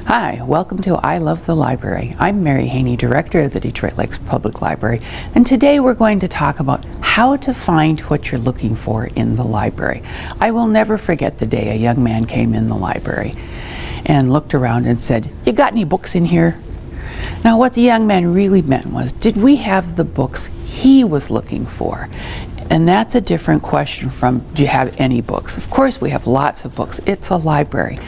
Hi, welcome to I Love the Library. I'm Mary Haney, Director of the Detroit Lakes Public Library, and today we're going to talk about how to find what you're looking for in the library. I will never forget the day a young man came in the library and looked around and said, "You got any books in here?" Now what the young man really meant was, did we have the books he was looking for? And that's a different question from, do you have any books? Of course we have lots of books. It's a library.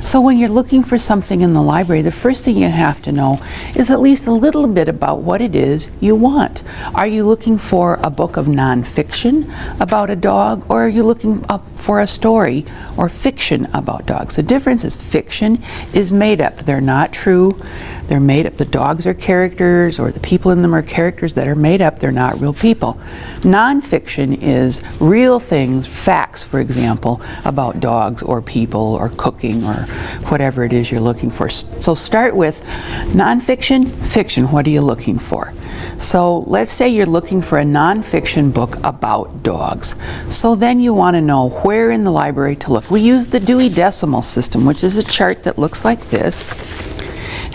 So when you're looking for something in the library, the first thing you have to know is at least a little bit about what it is you want. Are you looking for a book of nonfiction about a dog, or are you looking up for a story or fiction about dogs? The difference is fiction is made up. They're not true. They're made up. The dogs are characters, or the people in them are characters that are made up. They're not real people. Nonfiction is real things, facts, for example, about dogs or people or cooking or whatever it is you're looking for. So start with nonfiction, fiction. What are you looking for? So let's say you're looking for a nonfiction book about dogs. So then you want to know where in the library to look. We use the Dewey Decimal System, which is a chart that looks like this.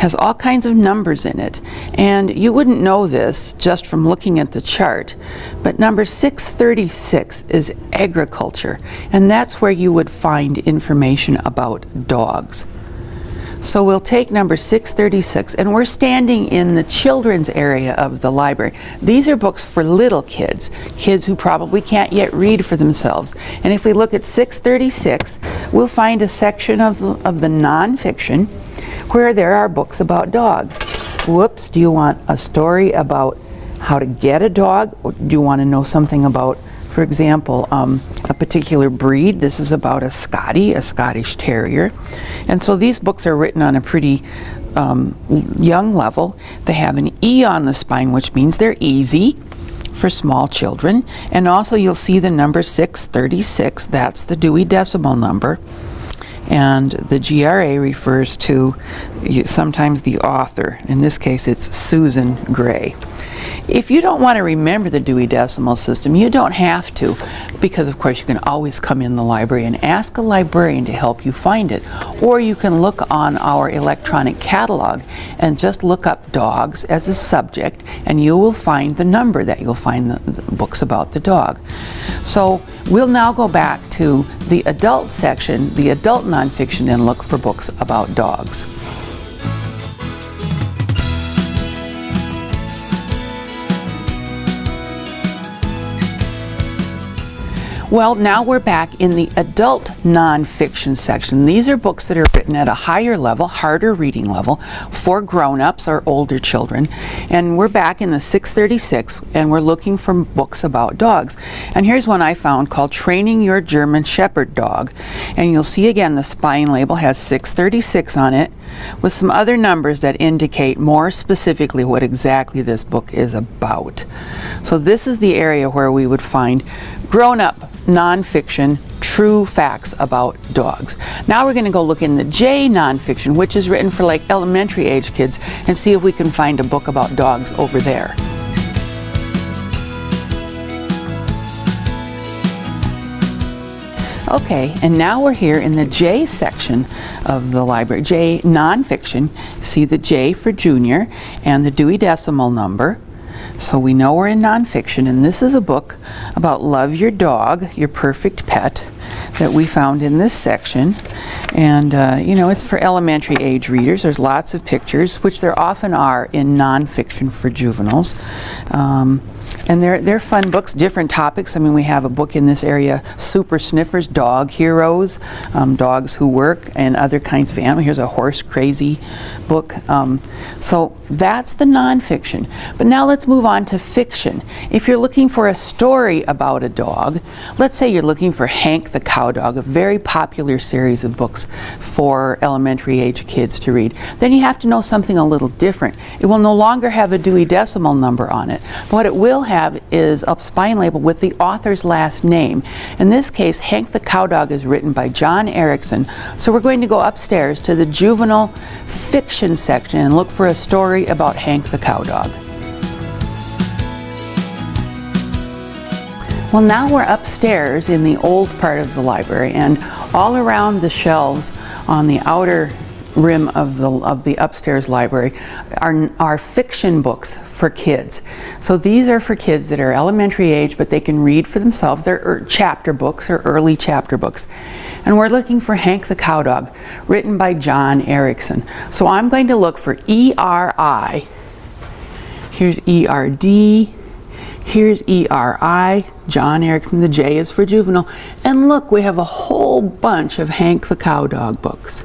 Has all kinds of numbers in it, and you wouldn't know this just from looking at the chart, but number 636 is agriculture, and that's where you would find information about dogs. So we'll take number 636, and we're standing in the children's area of the library. These are books for little kids, kids who probably can't yet read for themselves. And if we look at 636, we'll find a section of the nonfiction where there are books about dogs. Whoops, do you want a story about how to get a dog? Or do you want to know something about, for example, a particular breed? This is about a Scottie, a Scottish Terrier. And so these books are written on a pretty young level. They have an E on the spine, which means they're easy for small children. And also you'll see the number 636, that's the Dewey Decimal number. And the GRA refers to sometimes the author. In this case, it's Susan Gray. If you don't want to remember the Dewey Decimal System, you don't have to, because of course you can always come in the library and ask a librarian to help you find it. Or you can look on our electronic catalog and just look up dogs as a subject, and you will find the number that you'll find the books about the dog. So we'll now go back to the adult section, the adult nonfiction, and look for books about dogs. Well, now we're back in the adult nonfiction section. These are books that are written at a higher level, harder reading level, for grown-ups or older children. And we're back in the 636, and we're looking for books about dogs. And here's one I found called Training Your German Shepherd Dog. And you'll see again the spine label has 636 on it, with some other numbers that indicate more specifically what exactly this book is about. So this is the area where we would find grown-up nonfiction, true facts about dogs. Now we're going to go look in the J nonfiction, which is written for like elementary age kids, and see if we can find a book about dogs over there. Okay, and now we're here in the J section of the library. J nonfiction. See the J for junior and the Dewey Decimal number. So we know we're in nonfiction, and this is a book about Love Your Dog, Your Perfect Pet, that we found in this section. And you know, it's for elementary age readers. There's lots of pictures, which there often are in nonfiction for juveniles. And they're fun books, different topics. I mean, we have a book in this area, Super Sniffers, Dog Heroes, Dogs Who Work, and other kinds of animals. Here's a horse crazy book. So that's the nonfiction. But now let's move on to fiction. If you're looking for a story about a dog, let's say you're looking for Hank the Cow Dog, a very popular series of books for elementary age kids to read, then you have to know something a little different. It will no longer have a Dewey Decimal number on it. What it will have is a spine label with the author's last name. In this case, Hank the Cow Dog is written by John Erickson. So we're going to go upstairs to the juvenile fiction section and look for a story about Hank the Cow Dog. Well, now we're upstairs in the old part of the library, and all around the shelves on the outer rim of the upstairs library are fiction books for kids. So these are for kids that are elementary age, but they can read for themselves. They're chapter books or early chapter books. And we're looking for Hank the Cowdog, written by John Erickson. So I'm going to look for E-R-I. Here's E-R-D. Here's E-R-I, John Erickson. The J is for juvenile. And look, we have a whole bunch of Hank the Cowdog books.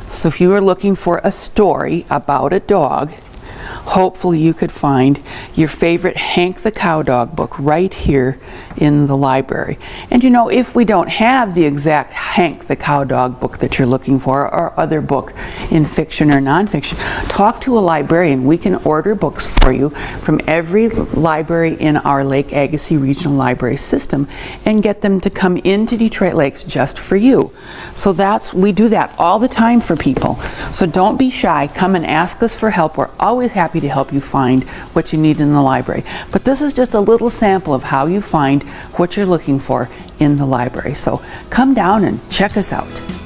So if you are looking for a story about a dog, hopefully you could find your favorite Hank the Cowdog book right here in the library. And you know, if we don't have the exact Hank the Cowdog book that you're looking for, or other book in fiction or nonfiction, talk to a librarian. We can order books for you from every library in our Lake Agassiz Regional Library system and get them to come into Detroit Lakes just for you. So we do that all the time for people. So don't be shy. Come and ask us for help. We're always happy to help you find what you need in the library. But this is just a little sample of how you find what you're looking for in the library. So come down and check us out.